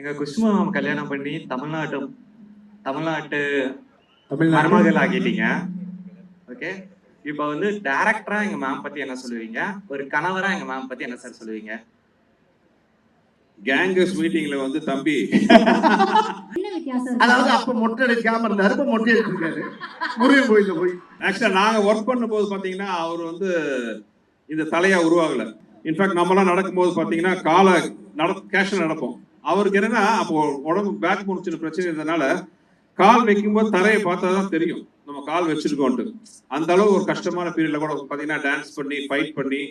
எங்க குஷ்மா கல்யாணம் பண்ணி தமிழ்நாட்டு மருமகள் ஆகிட்டீங்க. ஓகே, இப்போ வந்து டைரக்டரா எங்க மேம் பத்தி என்ன சொல்லுவீங்க? ஒரு கணவரா எங்க மேம் பத்தி என்ன சார் சொல்லுவீங்க? கேங்கர்ஸ் மீட்டிங்ல வந்து தம்பி அதாவது அப்ப மொட்டை அடிக்காம இருந்தாரு, இப்ப மொட்டை அடிச்சிருக்காரு முருகன் கோயில்ல போய். ஆக்சுவலா நாங்க ஒர்க் பண்ணும்போது பாத்தீங்கன்னா அவர் வந்து இந்த தலையா உருவாகல. இன்ஃபேக்ட் நம்மலாம் நடக்கும்போது பாத்தீங்கன்னா காலை கேஷ் நடப்போம். அவருக்கு என்னன்னா அப்போ உடம்பு பேக் போன் சின்ன பிரச்சனை இருந்ததுனால கால் வைக்கும்போது தரையை பார்த்தா தான் தெரியும் நம்ம கால் வச்சிருக்கோன்ட்டு. அந்த அளவு ஒரு கஷ்டமான பீரியட்ல கூட பாத்தீங்கன்னா டான்ஸ் பண்ணி ஃபைட் பண்ணி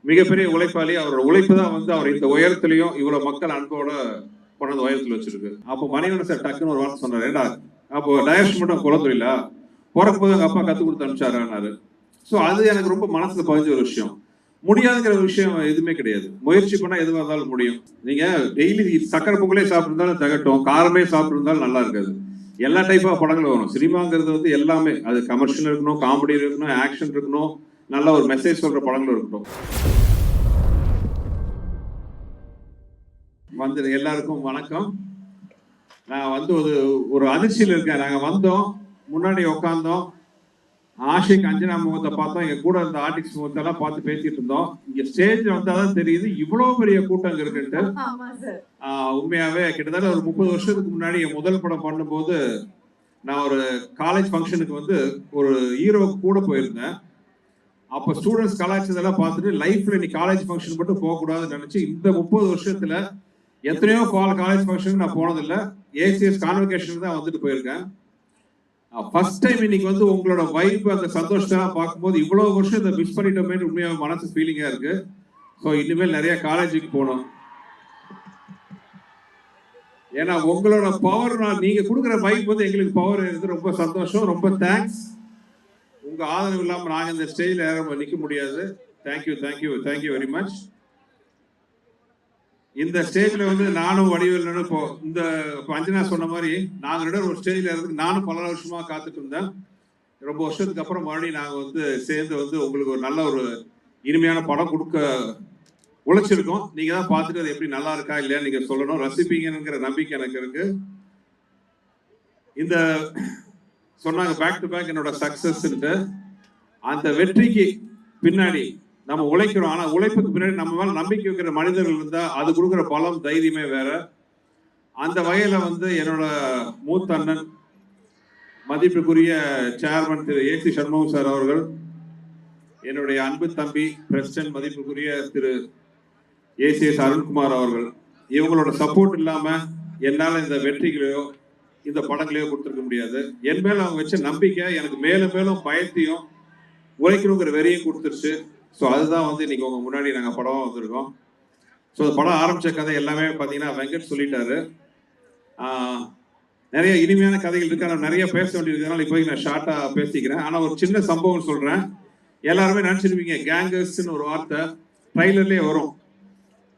மிகப்பெரிய உழைப்பாளி. அவரோட உழைப்பு தான் வந்து அவர் இந்த உயரத்திலையும் இவ்வளவு மக்கள் அன்போட கொண்டு உயரத்துல வச்சிருக்கு. அப்போ மணிவண்ணன் சார் டக்குன்னு ஒரு வார்த்தை சொன்னார், ஏண்டா அப்போ டைரக்ஷன் மட்டும் குலத்தொழிலா பிறக்கும்போது எங்க அப்பா கத்து கொடுத்து அனுப்பிச்சாருன்னாரு. ஸோ அது எனக்கு ரொம்ப மனசுல பதிஞ்ச ஒரு விஷயம். முடியாதுங்கிற ஒரு விஷயம் எதுவுமே கிடையாது. முயற்சி பண்ணா எதுவாக இருந்தாலும் முடியும். நீங்க டெய்லி சக்கரை பொங்கலே சாப்பிட்டுருந்தாலும் தகட்டும், காரமே சாப்பிட்டுருந்தாலும் நல்லா இருக்காது. எல்லா டைப் ஆஃப் படங்கள் வரும். சினிமாங்கிறது வந்து எல்லாமே, அது கமர்ஷியல் இருக்கணும், காமெடி இருக்கணும், ஆக்ஷன் இருக்கணும், நல்ல ஒரு மெசேஜ் சொல்ற படங்கள் இருக்கட்டும். வந்து எல்லாருக்கும் வணக்கம். நான் வந்து ஒரு அதிர்ச்சியில் இருக்கேன். நாங்க வந்தோம், முன்னாடி உட்காந்தோம், ஆஷிக் அஞ்சனா முகத்தை பார்த்தோம், எங்க கூட இருந்த ஆர்டிஸ்ட் முகத்தெல்லாம் பார்த்து பேசிட்டு இருந்தோம். இங்க ஸ்டேஜ் வந்தாதான் தெரியுது இவ்வளவு பெரிய கூட்டம் இருக்குன்ட்டு. உண்மையாவே கிட்டத்தட்ட ஒரு 30 வருஷத்துக்கு முன்னாடி என் முதல் படம் பண்ணும்போது நான் ஒரு காலேஜ் ஃபங்க்ஷனுக்கு வந்து ஒரு ஹீரோ கூட போயிருந்தேன். அப்ப ஸ்டூடெண்ட்ஸ் கலாய்ச்சதெல்லாம் பார்த்துட்டு லைஃப்ல நீ காலேஜ் ஃபங்க்ஷன் மட்டும் போகக்கூடாதுன்னு நினைச்சு இந்த 30 வருஷத்துல எத்தனையோ காலேஜ் ஃபங்க்ஷனுக்கு நான் போனதில்லை. ஏசிஎஸ் கான்வெகேஷன் தான் வந்துட்டு போயிருக்கேன். ஃபர்ஸ்ட் டைம் இன்னைக்கு வந்து உங்களோட வைப் அந்த சந்தோஷத்தெல்லாம் பார்க்கும்போது இவ்வளவு வருஷம் இதை மிஸ் பண்ணிட்டோமே உண்மையாக மனசு ஃபீலிங்கா இருக்கு. ஸோ இனிமேல் நிறைய காலேஜுக்கு போகணும். ஏன்னா உங்களோட பவர், நீங்க கொடுக்குற வைப் வந்து எங்களுக்கு பவர் இருக்கு. ரொம்ப சந்தோஷம், ரொம்ப தேங்க்ஸ். உங்க ஆதரவு இல்லாம நாங்க இந்த ஸ்டேஜ்ல யாரும் நிக்க முடியாது. Thank you thank you thank you very much. இந்த ஸ்டேஜ்ல வந்து நானும் வடிவேல் இப்போ இந்த அஞ்சனா சொன்ன மாதிரி நாங்க ரெண்டு ஒரு ஸ்டேஜ்ல இருந்து நானும் பல வருஷமா காத்துட்டு இருந்தேன். ரொம்ப வருஷத்துக்கு அப்புறம் மறுபடியும் நாங்க வந்து சேர்ந்து வந்து உங்களுக்கு ஒரு நல்ல ஒரு இனிமையான படம் கொடுக்க உழைச்சிருக்கோம். நீங்க தான் பார்த்துட்டு அது எப்படி நல்லா இருக்கா இல்லையா நீங்க சொல்லணும், ரசிப்பீங்கிற நம்பிக்கை எனக்கு இருக்கு. இந்த சொன்னாங்க பேக் டு பேக் என்னோட சக்சஸ், அந்த வெற்றிக்கு பின்னாடி நம்ம உழைக்கிறோம். ஆனா உழைப்புக்கு பின்னாடி நம்ம மேல நம்பிக்கை வைக்கிற மனிதர்கள் இருந்தா அது கொடுக்குற பலம் தைரியமே வேற. அந்த வகையில வந்து என்னோட மூத்த அண்ணன் மதிப்புக்குரிய சேர்மன் திரு ஏசி சண்முகம் சார் அவர்கள், என்னுடைய அன்பு தம்பி பிரசிடன்ட் மதிப்புக்குரிய திரு ஏசிஎஸ் அருண்குமார் அவர்கள், இவங்களோட சப்போர்ட் இல்லாம என்னால இந்த வெற்றிகளையோ இந்த படங்களையோ கொடுத்துருக்க முடியாது. என் மேல அவங்க வச்ச நம்பிக்கை எனக்கு மேலும் மேலும் பயத்தையும் உழைக்கணுங்கிற வெறியும் கொடுத்துருச்சு. ஸோ அதுதான் வந்து இன்னைக்கு உங்க முன்னாடி நாங்கள் படம் வந்திருக்கோம். ஸோ அந்த படம் ஆரம்பிச்ச கதை எல்லாமே பார்த்தீங்கன்னா வெங்கட் சொல்லிட்டாரு. நிறைய இனிமையான கதைகள் இருக்கு, ஆனால் நிறைய பேச வேண்டியிருக்கிறதுனால இப்போ நான் ஷார்ட்டாக பேசிக்கிறேன். ஆனால் ஒரு சின்ன சம்பவம் சொல்றேன். எல்லாருமே நினைச்சிருப்பீங்க கேங்கர்ஸ்ன்னு ஒரு வார்த்தை ட்ரைலர்லேயே வரும்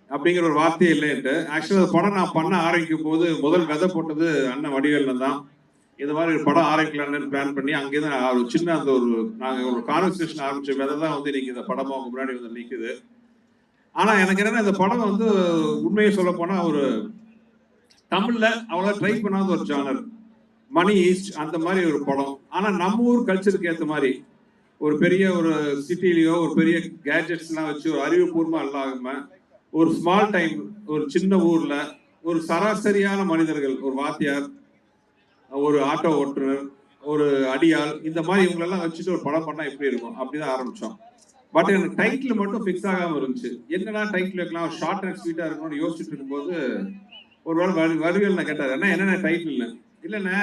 அப்படிங்கிற ஒரு வார்த்தையே இல்லைன்ட்டு. ஆக்சுவலாக படம் நான் பண்ண ஆரம்பிக்கும் போது முதல் விதை போட்டது அண்ணன் வடிவேல்ல தான். இந்த மாதிரி ஒரு படம் ஆரம்பிக்கலான்னு பிளான் பண்ணி அங்கேருந்து ஒரு சின்ன அந்த நாங்கள் ஒரு கான்வர்சேஷன் ஆரம்பிச்ச விதை தான் வந்து இன்னைக்கு இந்த படமா அவங்க முன்னாடி வந்து நிற்குது. ஆனால் எனக்கு என்னன்னா இந்த படம் வந்து உண்மையை சொல்ல போனா ஒரு தமிழ்ல அவ்வளோ ட்ரை பண்ணாத ஒரு ஜானர், மணி ஈஸ்ட் அந்த மாதிரி ஒரு படம். ஆனால் நம்ம ஊர் கல்ச்சருக்கு ஏற்ற மாதிரி ஒரு பெரிய ஒரு சிட்டிலேயோ ஒரு பெரிய கேஜெட்ஸ்லாம் வச்சு ஒரு அறிவுபூர்வமா இல்லாம ஒரு ஸ்மால் டைம் ஒரு சின்ன ஊர்ல ஒரு சராசரியான மனிதர்கள், ஒரு வாத்தியார், ஒரு ஆட்டோ ஓட்டுநர், ஒரு அடியாள், இந்த மாதிரி இவங்களெல்லாம் வச்சுட்டு ஒரு படம் பண்ணா எப்படி இருக்கும் அப்படிதான் ஆரம்பிச்சோம். பட் எனக்கு டைட்டில் மட்டும் ஃபிக்ஸ் ஆகாம இருந்துச்சு. என்னன்னா டைட்டில் வைக்கலாம், ஷார்ட் அண்ட் ஸ்வீட்டா இருக்கணும்னு யோசிச்சுட்டு இருக்கும்போது ஒருவேளை வடிவேல் நான் கேட்டார், என்ன டைட்டில் இல்லைண்ணே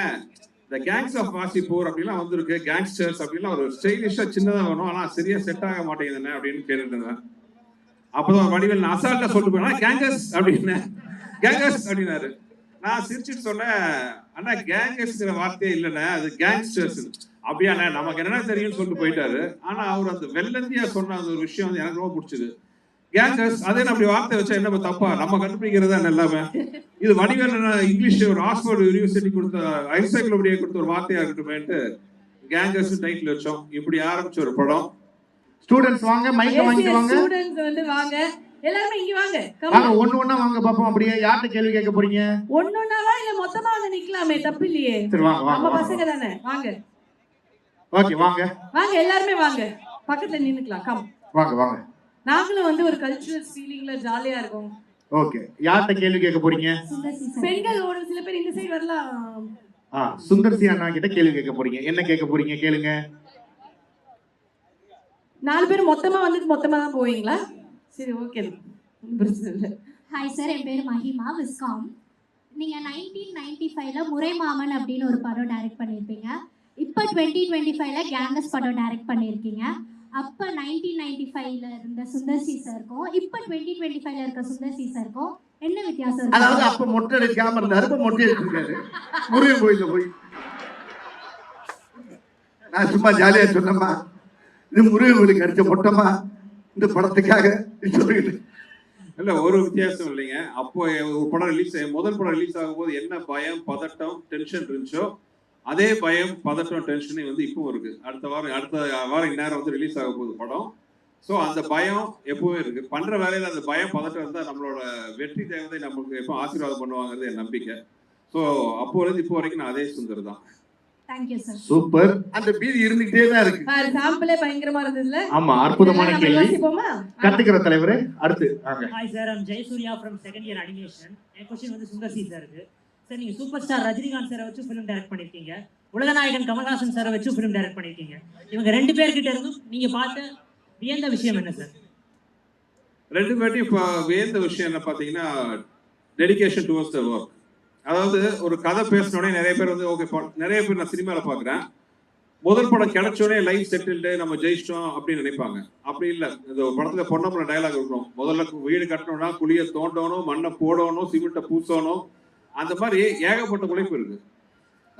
இந்த கேங்ஸ் ஆஃப் வாசிப்போர் அப்படிலாம் வந்திருக்கு, கேங்ஸ்டர்ஸ் அப்படிலாம் ஒரு ஸ்டைலிஷா சின்னதாக வேணும், ஆனா சரியா செட் ஆக மாட்டேங்குதுண்ணே அப்படின்னு கேட்டுட்டு இருந்தேன். அப்பதான் வடிவேல் நான் அசால்ட்டா சொல்லிட்டு போனா கேங்கர்ஸ் அப்படின்னு, கேங்கர்ஸ் அப்படின்னாரு. நான் சிரிச்சுட்டு சொன்னேன், அண்ணா கேங்கர்ஸ்ங்கிற வார்த்தையே இல்லைண்ணே, அது கேங்ஸ்டர்ஸ். அப்படியாண்ணே நமக்கு என்னென்ன தெரியும்னு சொல்லிட்டு போயிட்டாரு. ஆனா அவர் அந்த வெள்ளந்தியா சொன்ன அந்த ஒரு விஷயம் வந்து எனக்கு ரொம்ப பிடிச்சது. கேங்கர்ஸ் அதே அப்படி வார்த்தை வச்சா என்ன தப்பா, நம்ம கண்டுபிடிக்கிறதா எல்லாமே. இது வடிவேல் இங்கிலீஷ் ஒரு ஆக்ஸ்போர்ட் யூனிவர்சிட்டி கொடுத்த என்சைக்ளோபீடியா கொடுத்த ஒரு வார்த்தையா இருக்கட்டுமேட்டு கேங்கர்ஸ் டைட்டில் வச்சோம். இப்படி ஆரம்பிச்ச ஒரு படம். ஸ்டூடெண்ட்ஸ் வாங்க, மைக் வாங்கிட்டு வாங்க. ஸ்டூடெண்ட்ஸ் வந்து வாங்க. எல்லாருமே இங்க வாங்க. வாங்க ஒண்ணு ஒண்ணா வாங்க பாப்போம். அப்படியே யார்கிட்ட கேள்வி கேட்க போறீங்க? ஒன்னொன்னாவா இல்ல மொத்தமா வந்து நிக்கலாமே, தப்பு இல்லையே. சரி வாங்க நம்ம வாங்க பசங்க தானே, வாங்க ஓகே வாங்க வாங்க எல்லாருமே வாங்க, பக்கத்துல நின்னுக்கலாம். கம், வாங்க வாங்க நாங்களும் வந்து ஒரு கல்ச்சுரல் ஃபீலிங்ல ஜாலியா இருக்கோம். ஓகே யார்கிட்ட கேள்வி கேட்க போறீங்க? பெண்கள் ஒரு சில பேர் இந்த சைடு வரலாம். சுந்தர்சி அண்ணா கிட்ட கேள்வி கேட்க போறீங்க. என்ன கேட்க போறீங்க கேளுங்க. 4 பேர் மொத்தமா வந்துட்டு மொத்தமா தான் போவீங்களா? சரி ஓகே, பிரச்சனை இல்லை. ஹாய் சார், என் பேர் மஹிமா விஸ்காம். நீங்கள் 1995ல் முறைமாமன் அப்படின்னு ஒரு படம் டைரக்ட் பண்ணியிருப்பீங்க. இப்போ 2025ல் கேங்கஸ் படம் டைரக்ட் பண்ணியிருக்கீங்க. அப்போ 1995ல் இருந்த சுந்தர் சி சாருக்கும் இப்போ 2025ல் இருக்க சுந்தர் சி சாருக்கும் என்ன வித்தியாசம் அதாவது இருக்கு? அப்ப மொட்டை அடிக்காம இருந்தாரு, இப்ப மொட்டை அடிச்சிருக்காரு. முருகன் கோயில போய் நான் சும்மா ஜாலியா சொன்னேம்மா, இது முருகன் கோயிலுக்கு அடிச்ச மொட்டமா இந்த படத்துக்காக சொல்லிட்டு. இல்ல ஒரு வித்தியாசம் இல்லைங்க. அப்போ ஒரு படம் முதல் படம் ரிலீஸ் ஆகும்போது என்ன பயம், பதட்டம், டென்ஷன் இருந்துச்சோ அதே பயம், பதட்டம், டென்ஷன் வந்து இப்போ இருக்கு. அடுத்த வாரம் இந்நேரம் வந்து ரிலீஸ் ஆக போகுது படம். ஸோ அந்த பயம் எப்பவுமே இருக்கு. பண்ற வேலையில அந்த பயம், பதட்டம் இருந்தால் நம்மளோட வெற்றி தேவதை நமக்கு எப்போ ஆசீர்வாதம் பண்ணுவாங்கிறது என் நம்பிக்கை. ஸோ அப்போலேருந்து இப்போ வரைக்கும் நான் அதே சுந்தர் தான். Thank you sir. சூப்பர். அந்த பீதி இருந்துகிட்டே தான் இருக்கு. சாம்பிளே பயங்கரமா இருந்ததுல. ஆமா, அற்புதமான கேள்வி. யோசிப்போமா? கத்துக்கிற தலைவரே அடுத்து வாங்க. Hi sir, I'm Jayasuriya from second year animation. N question வந்து சுந்தர் சி சாருக்கு. சார், நீங்க சூப்பர் ஸ்டார் ரஜினிகாந்த் சாரை வச்சு ஃபிலிம் டைரக்ட் பண்ணிருக்கீங்க, உலகநாயகன் கமல்ஹாசன் சாரை வச்சு ஃபிலிம் டைரக்ட் பண்ணிருக்கீங்க. இவங்க 2 பேர்கிட்ட இருந்தும் நீங்க பார்த்த வியந்த விஷயம் என்ன சார்? 2 பேர்ட்டையும் இப்போ வியந்த விஷயம் என்ன பார்த்தீங்கன்னா, டெடிகேஷன் டுவர்ட்ஸ் த ஒர்க். அதாவது ஒரு கதை பேசினோடனே நிறைய பேர் வந்து ஓகே, நிறைய பேர் நான் சினிமாவில் பார்க்குறேன், முதல் படம் கிடைச்சோடனே லைஃப் செட்டில்டு, நம்ம ஜெயிச்சிட்டோம் அப்படின்னு நினைப்பாங்க. அப்படி இல்லை. இந்த படத்துல பொன்னம்பல டயலாக் இருக்கணும், முதல்ல வீடு கட்டணும்னா குழியை தோண்டணும், மண்ணை போடணும், சிமெண்ட்டை பூசணும், அந்த மாதிரி ஏகப்பட்ட உழைப்பு இருக்கு.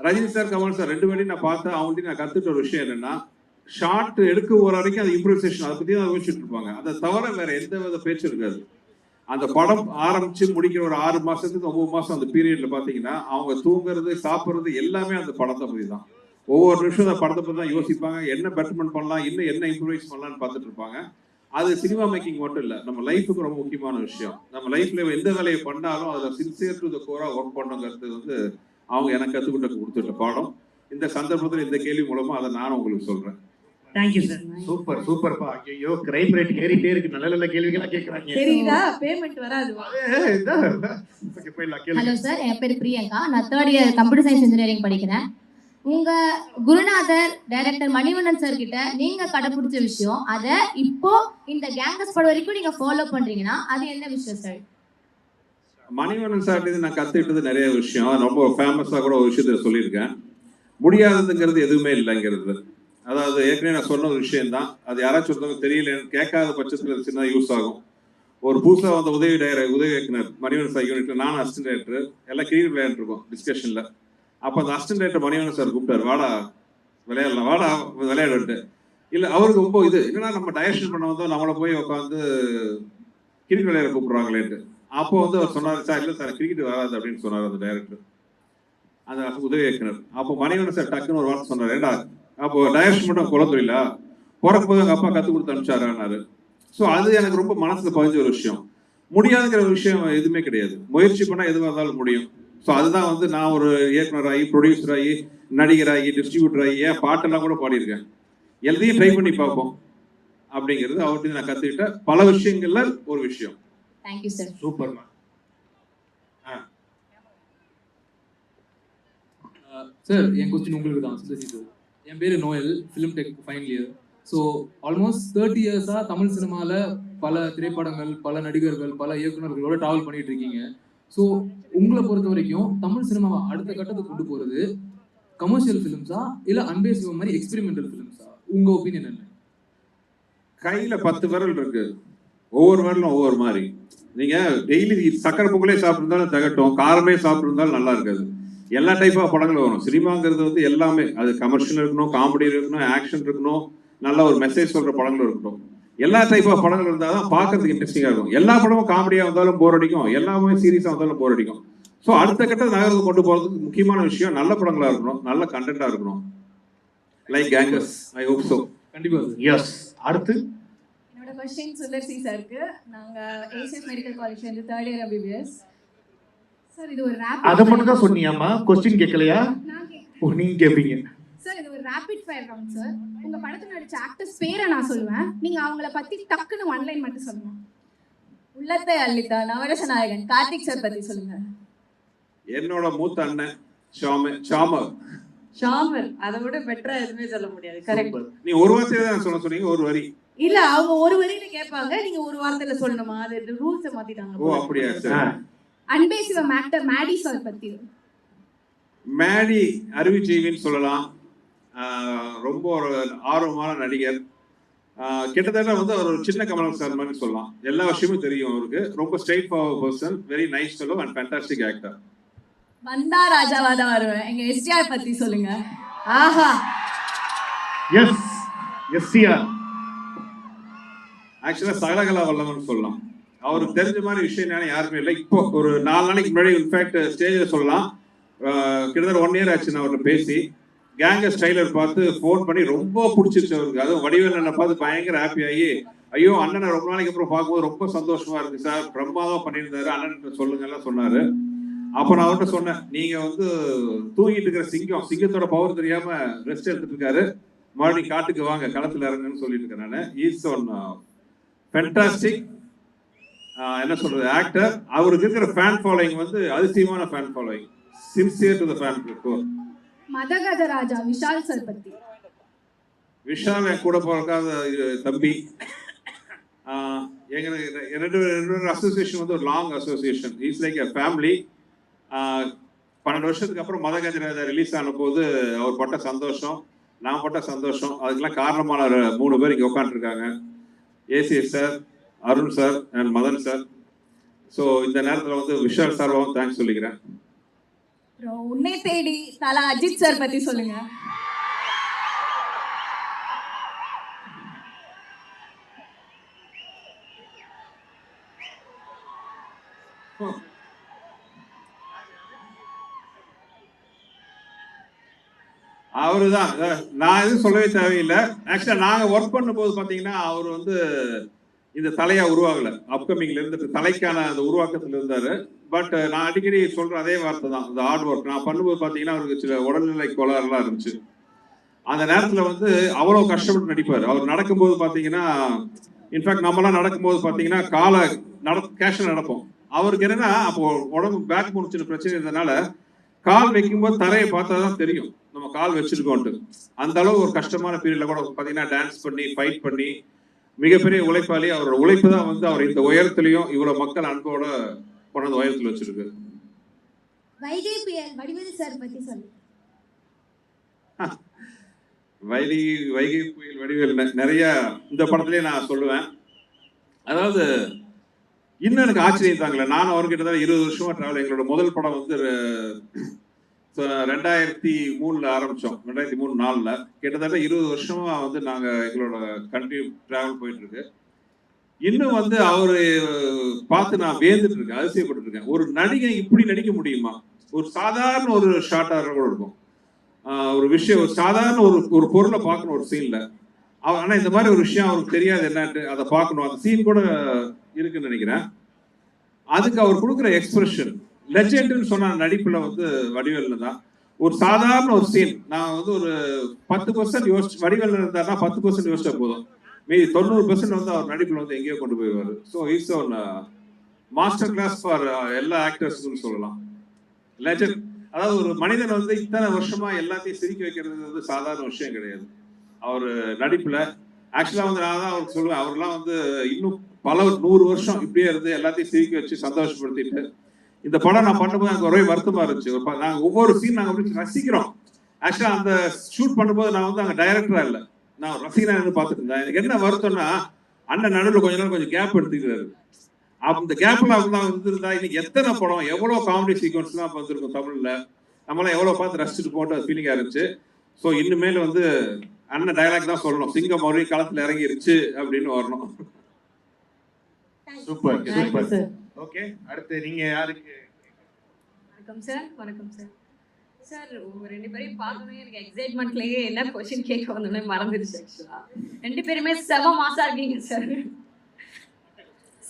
ரஜினி சார், கமல் சார் 2 பேரையும் நான் பார்த்தேன். அவங்கள்ட்ட நான் கத்துட்ட ஒரு விஷயம் என்னன்னா, ஷார்ட் எடுக்க ஒரு வரைக்கும் அது இம்ப்ரூவைசேஷன், அதை பற்றி தான் யோசிச்சுட்டு இருப்பாங்க. அதை தவிர வேற எந்த வித பேச்சு இருக்காது. அந்த படம் ஆரம்பிச்சு முடிக்கிற ஒரு 6 மாசத்துக்கு 9 மாசம் அந்த பீரியட்ல பாத்தீங்கன்னா அவங்க தூங்குறது, சாப்பிட்றது எல்லாமே அந்த படத்தை பத்தி தான். ஒவ்வொரு நிமிஷம் அந்த படத்தை பத்தி தான் யோசிப்பாங்க. என்ன பெட்டர்மெண்ட் பண்ணலாம், இன்னும் என்ன இம்ப்ரூவைஸ் பண்ணலாம்னு பார்த்துட்டு இருப்பாங்க. அது சினிமா மேக்கிங் மட்டும் இல்லை, நம்ம லைஃபுக்கு ரொம்ப முக்கியமான விஷயம். நம்ம லைஃப்ல எந்த வேலையை பண்ணாலும் அதில் sincere to the core work பண்ணுங்கிறது வந்து அவங்க எனக்கு கற்றுக்கிட்ட கொடுத்துட்ட பாடம். இந்த சந்தர்ப்பத்தில் இந்த கேள்வி மூலமா அதை நானும் உங்களுக்கு சொல்றேன். Thank you sir. சூப்பர் சூப்பர்ப்பா. ஐயோ, கிரைம் ரேட் ஏறிட்டே இருக்கு. நல்ல நல்ல கேள்விகளா கேக்குறாங்க. தெரியுதா? பேமெண்ட் வராது. ஓகே, போயிடலாம். கேளுங்க. ஹலோ சார், என் பேர் பிரியங்கா. நான் 3rd year computer science engineering படிக்கிறேன். உங்க குருநாதர் டைரக்டர் மணிவண்ணன் சார் கிட்ட நீங்க கடைபிடிச்ச விஷயம், அதை இப்போ இந்த கேங்கஸ் படம் வரைக்கும் நீங்க ஃபாலோ பண்றீங்கன்னா அது என்ன விஷயம் சார்? மணிவண்ணன் சார் நான் கத்துக்கிட்டது நிறைய விஷயம். ரொம்ப ஃபேமஸா கூட ஒரு விஷயத்த சொல்லியிருக்கேன். முடியாததுங்கிறது எதுவுமே இல்லைங்கிறது. அதாவது ஏற்கனவே நான் சொன்ன ஒரு விஷயம் தான். அது யாராச்சும் ஒருத்தவங்க தெரியல கேட்காத பட்சத்தில் சின்னதாக யூஸ் ஆகும். ஒரு புதுசாக வந்த உதவி இயக்குனர் மணிவண்ணன் சார் யூனிட்ல நான் அசிஸ்டன்ட் டைரக்டர், எல்லாம் கிரிக்கெட் விளையாண்டுருக்கோம் டிஸ்கஷன்ல. அப்போ அந்த அசிஸ்டன்ட் டைரக்டர் மணிவண்ணன் சார் கூப்பிட்டாரு, வாடா விளையாடலாம், வாடா விளையாடுட்டு. இல்லை, அவருக்கு ரொம்ப இது என்னன்னா, நம்ம டைரக்ஷன் பண்ண வந்தோம், நம்மளை போய் உட்காந்து கிரிக்கெட் விளையாட கூப்பிடுறாங்களேன்ட்டு. அப்போ வந்து அவர் சொன்னார், சார் இல்லை சார் கிரிக்கெட் வராது அப்படின்னு சொன்னார் அந்த டைரக்டர், அந்த உதவி இயக்குனர். அப்போ மணிவண்ணன் சார் டக்குன்னு ஒரு வார்த்தை சொன்னார், ஏண்டா அப்போ டைரக்ஷன் மட்டும் குலத்தொழிலா, பிறக்கும் போது எங்கள் அப்பா கற்றுக் கொடுத்து அனுப்பிச்சாருன்னாரு. ஸோ அது எனக்கு ரொம்ப மனசுல பதிஞ்ச ஒரு விஷயம். முடியாதுங்கிற ஒரு விஷயம் எதுவுமே கிடையாது. முயற்சி பண்ணால் எதுவாக இருந்தாலும் முடியும். ஸோ அதுதான் வந்து நான் ஒரு இயக்குனராகி, ப்ரொடியூசர் ஆகி, நடிகராகி, டிஸ்ட்ரிபியூட்டர் ஆகி, ஏன் பாட்டெல்லாம் கூட பாடியிருக்கேன். எல்லாத்தையும் ட்ரை பண்ணி பார்ப்போம் அப்படிங்கிறது அவர்கிட்ட நான் கற்றுக்கிட்ட பல விஷயங்கள்ல ஒரு விஷயம். Thank you sir. சூப்பர்மா. சார், என் கொஸ்டின் உங்களுக்கு தான். சுந்தர் சி சார், என் பேர் Noel, film tech final year. So almost 30 இயர்ஸாக தமிழ் சினிமாவில் பல திரைப்படங்கள், பல நடிகர்கள், பல இயக்குநர்களோட ட்ராவல் பண்ணிட்டு இருக்கீங்க. ஸோ உங்களை பொறுத்த வரைக்கும் தமிழ் சினிமாவை அடுத்த கட்டத்துக்கு கொண்டு போகிறது கமர்ஷியல் ஃபிலிம்ஸா இல்லை அன்பே சிவம் மாதிரி எக்ஸ்பெரிமெண்டல் ஃபிலிம்ஸா? உங்கள் ஒப்பீனியன் என்ன? கையில் 10 விரல் இருக்கு, ஒவ்வொரு விரலும் ஒவ்வொரு மாதிரி. நீங்கள் டெய்லி சக்கரை பொங்கலே சாப்பிட்ருந்தாலும் தகட்டும், காரமே சாப்பிட்ருந்தாலும் நல்லா இருக்காது. எல்லா டைப் ஆஃப் படங்கள் வரும். சினிமாங்கிறது வந்து எல்லாமே, அது கமர்ஷியல் இருக்கணும், காமெடி இருக்கணும், ஆக்ஷன் இருக்கணும், நல்ல ஒரு மெசேஜ் சொல்ற படங்கள் இருக்கட்டும். எல்லா டைப் ஆஃப் படங்கள் இருந்தால் தான் பார்க்கறதுக்கு இன்ட்ரெஸ்டிங்காக இருக்கும். எல்லா படமும் காமெடியாக இருந்தாலும் போர் அடிக்கும், எல்லாமே சீரியஸாக இருந்தாலும் போர் அடிக்கும். ஸோ அடுத்த கட்ட நகரத்தை கொண்டு போகிறதுக்கு முக்கியமான விஷயம் நல்ல படங்களாக இருக்கணும், நல்ல கண்டென்ட்டாக இருக்கணும். லைக் கேங்கஸ், ஐ ஹோப் ஸோ. கண்டிப்பாக சார். எஸ். அடுத்து என்னோட என்னோட கொஸ்டின் சுந்தர் சி சாருக்கு. நாங்கள் ஏசிஎஸ் மெடிக்கல் காலேஜ்லேருந்து 3rd இயர் MBBS. சார் இது ஒரு அதை மட்டும் தான் சொன்னியாமா, கொஸ்டின் கேட்கலையா? நான் ஓ, நீங்க கேட்பீங்க. சார் இது ஒரு ரேபிட் ஃபயர் ரவுண்ட் சார். உங்கள் படத்தில் நடிச்ச ஆக்டர்ஸ் பேரை நான் சொல்லுவேன், நீங்கள் அவங்கள பற்றி டக்குன்னு 1 லைன் மட்டும் சொல்லுங்கள். உள்ளத்தை அள்ளித்தா நவரச நாயகன் கார்த்திக் சார் பற்றி சொல்லுங்கள். என்னோட மூத்த அண்ணன் ஷாமர். ஷாமர் அதை விட பெட்டரா எதுவுமே சொல்ல முடியாது. கரெக்ட். நீ ஒரு வார்த்தையில தான் சொன்னீங்க, ஒரு வரி இல்ல அவங்க ஒரு வரியில கேட்பாங்க, நீங்க ஒரு வார்த்தையில சொல்லணுமா? அது ரூல்ஸை மாத்திட்டாங்க. ஓ அப்படியா? சரி. அன்பே சிவம் ஆக்டர் மேடி சார் பற்றி. மேடி அறிவுஜீவின்னு சொல்லலாம். ரொம்ப ஒரு ஆர்வமான நடிகர். கிட்டத்தட்ட வந்து அவர் ஒரு சின்ன கமல் சார் மாதிரி சொல்லலாம். எல்லா விஷயமும் தெரியும் அவருக்கு. ரொம்ப straight forward person, very nice fellow and fantastic actor. வந்தா ராஜாவா தான் வருவேன். எங்க எஸ்டிஆர் பத்தி சொல்லுங்க. ஆஹா, எஸ் எஸ்டிஆர் ஆக்சுவலா சகலகலா வல்லவன் சொல்லலாம். அவருக்கு தெரிஞ்ச மாதிரி விஷயம் யாருமே இல்லை. இப்போ ஒரு 4 நாளைக்கு முன்னாடி இன்ஃபேக்ட் ஸ்டேஜில் சொல்லலாம், கிட்டத்தட்ட 1 இயர் ஆச்சு நான் அவர்கிட்ட பேசி. கேங்கஸ் ட்ரைலர் பார்த்து ஃபோன் பண்ணி ரொம்ப பிடிச்சிருச்சு அவருக்கு. அதுவும் வடிவேல் அண்ணனை பார்த்து பயங்கர ஹாப்பி ஆகி, ஐயோ அண்ணனை ரொம்ப நாளைக்கு அப்புறம் பார்க்கும்போது ரொம்ப சந்தோஷமா இருக்கு சார், பிரம்மாதம் பண்ணியிருந்தாரு, அண்ணன் சொல்லுங்க எல்லாம் சொன்னாரு. அப்போ நான் அவர்கிட்ட சொன்னேன், நீங்க வந்து தூங்கிட்டு இருக்கிற சிங்கத்தோட பவர் தெரியாம ரெஸ்ட் எடுத்துட்டு இருக்காரு, மறுபடியும் காட்டுக்கு வாங்க களத்துல இறங்குன்னு சொல்லிட்டு இருக்கேன் நான். இஸ் ஒன் ஃபேண்டாஸ்டிக் என்ன சொல்றது ஆக்டர். அவருக்கு இருக்கிற ஃபேன் ஃபாலோயிங் வந்து அதிசயமான fan following, sincere to the fan people. Madhagaja Raja Vishal sir பத்தி. விஷால் என் கூட போறக்காத தம்பி. எங்களுக்கு ரெண்டு அசோசியேஷன் வந்து ஒரு long association. It's like a family. 12 வருஷத்துக்கு அப்புறம் மதகஜ ராஜா ரிலீஸ் ஆன போது அவர் பட்ட சந்தோஷம், நான் பட்ட சந்தோஷம், அதுக்கெல்லாம் காரணமான 3 பேர் இங்கே உட்காந்துருக்காங்க. ACS sir, Arun sir and Madan sir. So இந்த நேரத்தில் வந்து விஷால் சார்பாகவும் தேங்க்ஸ் சொல்லிக்கிறேன். உன்னை தேடி தலா அஜித் சார் பத்தி சொல்லுங்க. அவரு தான், நான் எதுவும் சொல்லவே தேவையில்லை. ஆக்சுவலா நாங்கள் ஒர்க் பண்ணும்போது பார்த்தீங்கன்னா அவர் வந்து இந்த தலையா உருவாகலை. அப்கமிங்ல இருந்து தலைக்கான அந்த உருவாக்கத்தில் இருந்தாரு. பட் நான் அடிக்கடி சொல்ற அதே வார்த்தை தான், இந்த ஹார்ட் ஒர்க். நான் பண்ணும்போது பார்த்தீங்கன்னா அவருக்கு சில உடல்நிலை கோளாறுலாம் இருந்துச்சு. அந்த நேரத்தில் வந்து அவ்வளோ கஷ்டப்பட்டு நடிப்பார். அவர் நடக்கும்போது பார்த்தீங்கன்னா, இன்ஃபேக்ட் நம்மலாம் நடக்கும்போது பார்த்தீங்கன்னா காலை கேஷ் நடப்போம். அவருக்கு என்னன்னா அப்போ உடம்பு பேக் போன் சின்ன பிரச்சனை இருந்ததுனால கால் வைக்கும்போது தரையை பார்த்தா தான் தெரியும் நம்ம கால் வச்சிருக்கோன்ட்டு. அந்த அளவு ஒரு கஷ்டமான பீரியட்ல கூட பார்த்தீங்கன்னா டான்ஸ் பண்ணி ஃபைட் பண்ணி மிகப்பெரிய உழைப்பாளி. அவரோட உழைப்பு தான் வந்து அவர் இந்த உயரத்திலையும் இவ்வளவு மக்கள் அன்போட கொண்டு உயரத்தில் வச்சிருக்கு. வைகை புயல் வடிவேல் சார் பத்தி சொல்லு. வைகை புயல் வடிவேல் நிறைய இந்த படத்திலேயே நான் சொல்லுவேன். அதாவது இன்னும் எனக்கு ஆச்சரியம் தாங்கல, நான் அவர்கிட்ட தான் 20 வருஷமா டிராவல். எங்களோட முதல் படம் வந்து 2003 ஆரம்பிச்சோம். 2003-4 கிட்டத்தட்ட 20 வருஷமா வந்து நாங்க எங்களோட கண்ட்ரி டிராவல் போயிட்டு இருக்கு. இன்னும் வந்து அவரு பார்த்து நான் வேந்துட்டு இருக்கேன், அதிசயப்பட்டு இருக்கேன். ஒரு நடிகை இப்படி நடிக்க முடியுமா? ஒரு சாதாரண ஒரு ஷார்ட்டா கூட இருக்கும், ஒரு விஷயம், ஒரு சாதாரண ஒரு பொருளை பார்க்கணும் ஒரு சீன்ல. ஆனா இந்த மாதிரி ஒரு விஷயம் அவருக்கு தெரியாது என்னட்டு, அதை பார்க்கணும். அந்த சீன் கூட இருக்குன்னு நினைக்கிறேன். அதுக்கு அவர் கொடுக்குற எக்ஸ்பிரஷன் லெஜெண்ட்னு சொன்ன நடிப்புல வந்து வடிவேல்ல தான். ஒரு சாதாரண ஒரு சீன் நான் வந்து ஒரு 10% யோசிச்சு, வடிவேல்ல இருந்தாருன்னா 10% யோசிச்சா போதும், மீதி 90% வந்து அவர் நடிப்புல வந்து எங்கேயோ கொண்டு போய்வாரு. So it's one master class for எல்லா ஆக்டர்ஸ்ன்னு சொல்லலாம். லெஜெண்ட். அதாவது ஒரு மனிதன் வந்து இத்தனை வருஷமா எல்லாத்தையும் சிரிக்க வைக்கிறது வந்து சாதாரண விஷயம் கிடையாது. அவர் நடிப்புல ஆக்சுவலா வந்து நான் தான் அவருக்கு சொல்லுவேன், அவர்லாம் வந்து இன்னும் பல 100 வருஷம் இப்படியே இருந்து எல்லாத்தையும் சிரிக்க வச்சு சந்தோஷப்படுத்திட்டு. இந்த படம் நான் பண்ணும்போது எனக்கு ஒரே வருத்தமா இருந்துச்சு. நாங்க ஒவ்வொரு சீன் நாங்க அப்படி ரசிக்கிறோம். ஆக்சுவலா அந்த ஷூட் பண்ணும்போது நான் வந்து அங்க டைரக்டரா இல்லை, நான் ரசிகனா இருந்து பார்த்துட்டு இருந்தேன். எனக்கு என்ன வருத்தம்னா, அண்ணன் நடுவில் கொஞ்ச நேரம் கொஞ்சம் கேப் எடுத்துக்கிறாரு. அந்த கேப்ல அவங்க வந்துருந்தா இன்னைக்கு எத்தனை படம், எவ்வளவு காமெடி சீக்வன்ஸ் எல்லாம் வந்துருக்கும் தமிழ்ல, நம்மளாம் எவ்வளவு பார்த்து ரசிச்சுட்டு போட்டு ஃபீலிங்கா இருந்துச்சு. ஸோ இனிமேல் வந்து அண்ணன் டயலாக் தான் சொல்லணும், சிங்கம் மறுபடியும் களத்துல இறங்கிருச்சு அப்படின்னு வரணும். Super super. சார். ஓகே, அடுத்து நீங்க யாருக்கு? வணக்கம் சார். வணக்கம் சார். சார் உங்க ரெண்டு பேரையும் பார்த்தோன்னே எனக்கு எக்ஸைட்மெண்ட்லயே என்ன கொஸ்டின் கேட்க வந்தோடனே மறந்துடுச்சு ஆக்சுவலா. ரெண்டு பேருமே செம மாசா இருக்கீங்க சார்,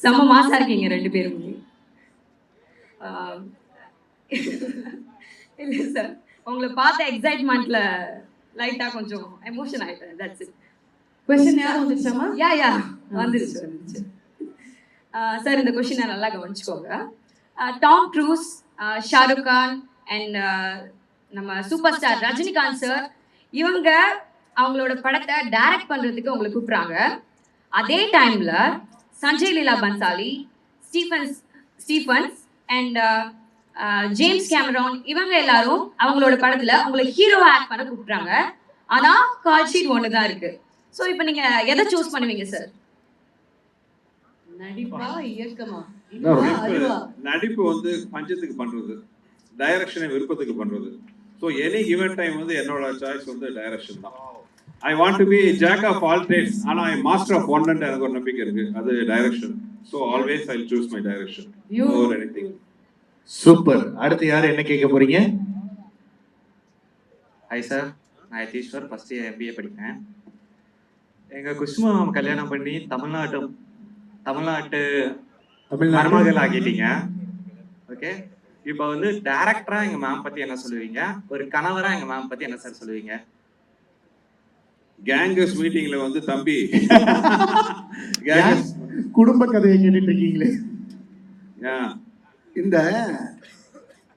செம மாசா இருக்கீங்க ரெண்டு பேருமே. இல்லை சார், உங்களை பார்த்த எக்ஸைட்மெண்ட்ல லைட்டா கொஞ்சம் எமோஷன் ஆயிட்டேன். That's it. கொஸ்டின் யாரும் வந்துருச்சாமா? யா வந்துருச்சு. சார் இந்த கொஸ்டினை நல்லா கவனிச்சுக்கோங்க. Tom Cruise, Shahrukh Khan and நம்ம சூப்பர் ஸ்டார் ரஜினிகாந்த் சார் இவங்க அவங்களோட படத்தை டைரக்ட் பண்றதுக்கு உங்களை கூப்பிட்றாங்க. அதே டைம்ல Sanjay Leela Bhansali, Stephens and James Cameron இவங்க எல்லாரும் அவங்களோட படத்துல உங்களை ஹீரோவா ஆக்ட் பண்ண கூப்பிட்றாங்க. ஆனா கால் ஷீட் ஒன்று தான் இருக்கு. ஸோ இப்போ நீங்க எதை சூஸ் பண்ணுவீங்க சார்? நடிப்பா இயக்கமா? நடிப்பு வந்து பஞ்சத்துக்கு பண்றது, டைரக்ஷனை விருப்பத்துக்கு பண்றது. ஸோ எனி கிவன் டைம் வந்து என்னோட சாய்ஸ் வந்து டைரக்ஷன் தான். I want to be jack of all trades, ஆனால் I master of one and எனக்கு ஒரு நம்பிக்கை இருக்கு, அது direction. So always I choose my direction over anything. Super. அடுத்து யார் என்ன கேட்க போறீங்க? ஹாய் சார், நான் யதீஸ்வர், ஃபர்ஸ்ட் இயர் MBA படிக்கிறேன். எங்கள் குஷ்மா கல்யாணம் பண்ணி தமிழ்நாட்டு மருமகள் ஆகிட்டீங்க. ஓகே, இப்போ வந்து டைரக்டரா எங்க மேம் பத்தி என்ன சொல்லுவீங்க? ஒரு கணவரா எங்க மேம் பத்தி என்ன சார் சொல்லுவீங்க? கேங்கர்ஸ் மீட்டிங்ல வந்து தம்பி குடும்ப கதையை கேட்டுட்டு இருக்கீங்களே. இந்த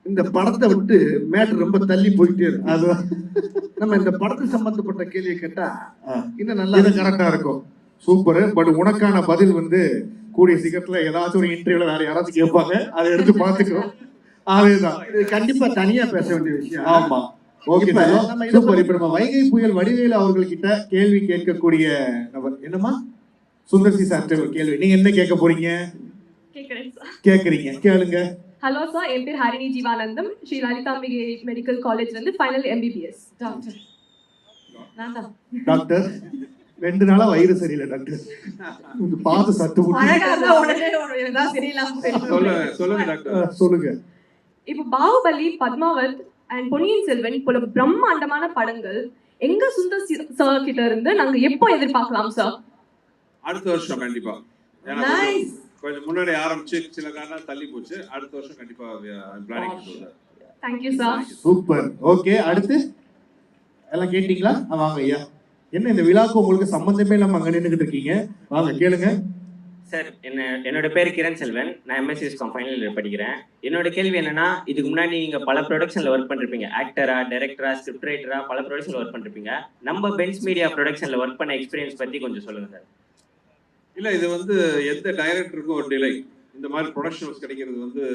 இந்த படத்தை விட்டு மேட்டர் ரொம்ப தள்ளி போயிட்டே இருக்கு. அது நம்ம இந்த படத்து சம்பந்தப்பட்ட கேள்வியை கேட்டா இன்னும் நல்லா கரெக்டா இருக்கும். சூப்பர். பட் உனக்கான பதில் வந்து கூடிய சீக்கிரத்துல ஏதாச்சும் ஒரு இன்டர்வியூல வேற யாராச்சும் கேட்பாங்க, அதை எடுத்து பார்த்துக்கிறோம். அதுதான் இது கண்டிப்பா தனியா பேச வேண்டிய விஷயம். ஆமா, ஓகே. சூப்பர். இப்ப நம்ம வைகை புயல் வடிவேலு அவர்கள்கிட்ட கேள்வி கேட்கக்கூடிய நபர் என்னமா சுந்தர் சி சார் ஒரு கேள்வி. நீங்க என்ன கேட்க போறீங்க? கேக்குறீங்க, கேளுங்க. ஹலோ சார், என் பேர் ஹரிணி ஜீவானந்தம், ஸ்ரீ லலிதாம்பிகை மெடிக்கல் காலேஜ்ல இருந்து ஃபைனல் MBBS டாக்டர். நான் தான் டாக்டர். 2 நாளா வயிறு சரியில்லை டாக்டர். பாத்து சத்து சொல்லுங்க டாக்டர். சொல்லுங்க. இப்போ பாகுபலி, பத்மாவத் அண்ட் பொன்னியின் செல்வன் போல பிரம்மாண்டமான படங்கள் எங்க சுந்தர் சார் கிட்ட இருந்து நாங்க எப்போ எதிர்பார்க்கலாம் சார்? அடுத்த வருஷம் கண்டிப்பா. நைஸ். கொஞ்சம் முன்னாடி ஆரம்பிச்சு சில காரணம் தள்ளி போச்சு. அடுத்த வருஷம் கண்டிப்பா பிளானிங் பண்ணுவோம். Thank you sir. Super. Okay, அடுத்து எல்லாம் கேட்டீங்களா? வாங்க ஐயா. என்ன இந்த விழாக்கு உங்களுக்கு சம்பந்தமே இல்லாம அங்க நின்றுகிட்டு இருக்கீங்க? வாங்க கேளுங்க. சார், என்னோட பேர் கிரண் செல்வன், நான் MSc Viscom ஃபைனல் இயர் படிக்கிறேன். என்னோட கேள்வி என்னன்னா, இதுக்கு முன்னாடி நீங்க பல ப்ரொடக்ஷன்ல ஒர்க் பண்ணிருப்பீங்க, ஆக்டரா, டைரக்டரா, ஸ்கிரிப்ட் ரைட்டரா, பல ப்ரொடக்ஷன்ல ஒர்க் பண்ணிருப்பீங்க. நம்ம பென்ஸ் மீடியா ப்ரொடக்ஷன்ல ஒர்க் பண்ண எக்ஸ்பீரியன்ஸ் பத்தி கொஞ்சம் சொல்லுங்க சார். இல்ல, இது வந்து எந்த டைரக்டருக்கும் ஒரு டிலே. இந்த மாதிரி ப்ரொடக்ஷன்ஸ் கிடைக்கிறது வந்து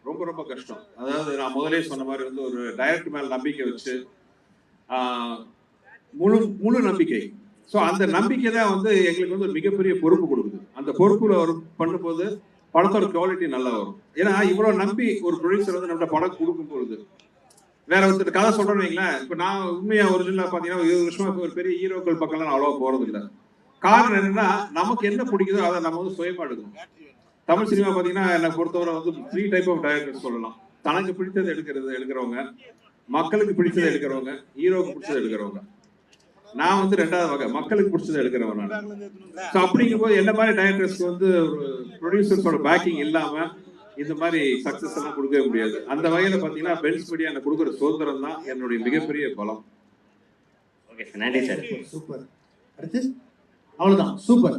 ரொம்ப ரொம்ப கஷ்டம். அதாவது நான் முதலே சொன்ன மாதிரி வந்து ஒரு டைரக்டர் மேல நம்பிக்கை வச்சு முழு நம்பிக்கை. ஸோ அந்த நம்பிக்கை தான் வந்து எங்களுக்கு வந்து ஒரு மிகப்பெரிய பொறுப்பு கொடுக்குது. அந்த பொறுப்புல ஒரு பண்ணும்போது படத்தோட குவாலிட்டி நல்லா வரும். ஏன்னா இவ்வளவு நம்பி ஒரு ப்ரொடியூசர் வந்து நம்ம படம் கொடுக்கும் பொழுது வேற ஒருத்தர் கதை சொல்றேன்னு வைங்களேன். இப்போ நான் உண்மையா ஒரிஜினலா பாத்தீங்கன்னா 20 வருஷமா ஒரு பெரிய ஹீரோக்கள் பக்கம்லாம் அவ்வளவா போறது இல்லை. காரணம் என்னன்னா, நமக்கு என்ன பிடிக்குதோ அதை நம்ம வந்து சுயமா எடுக்கணும். தமிழ் சினிமா பாத்தீங்கன்னா என்னை பொறுத்தவரை வந்து 3 டைப் ஆஃப் டைரக்டர் சொல்லலாம். தனக்கு பிடிச்சதை எடுக்கிறவங்க, மக்களுக்கு பிடிச்சதை எடுக்கிறவங்க, ஹீரோக்கு பிடிச்சதை எடுக்கிறவங்க. நான் வந்து 2வது வகை, மக்களுக்கு பிடிச்சதை எடுக்கிறவன் நான். ஸோ அப்படிங்கும்போது என்ன மாதிரி டைரக்டர்ஸ்க்கு வந்து ஒரு ப்ரொடியூசர்ஸோட பேக்கிங் இல்லாம இந்த மாதிரி சக்சஸ் எல்லாம் கொடுக்கவே முடியாது. அந்த வகையில பாத்தீங்கன்னா பென்ஸ் மீடியா எனக்கு கொடுக்குற சுதந்திரம் தான் என்னுடைய மிகப்பெரிய பலம். ஓகே சார், நன்றி சார். சூப்பர். அடுத்து அவ்வளவுதான். சூப்பர்.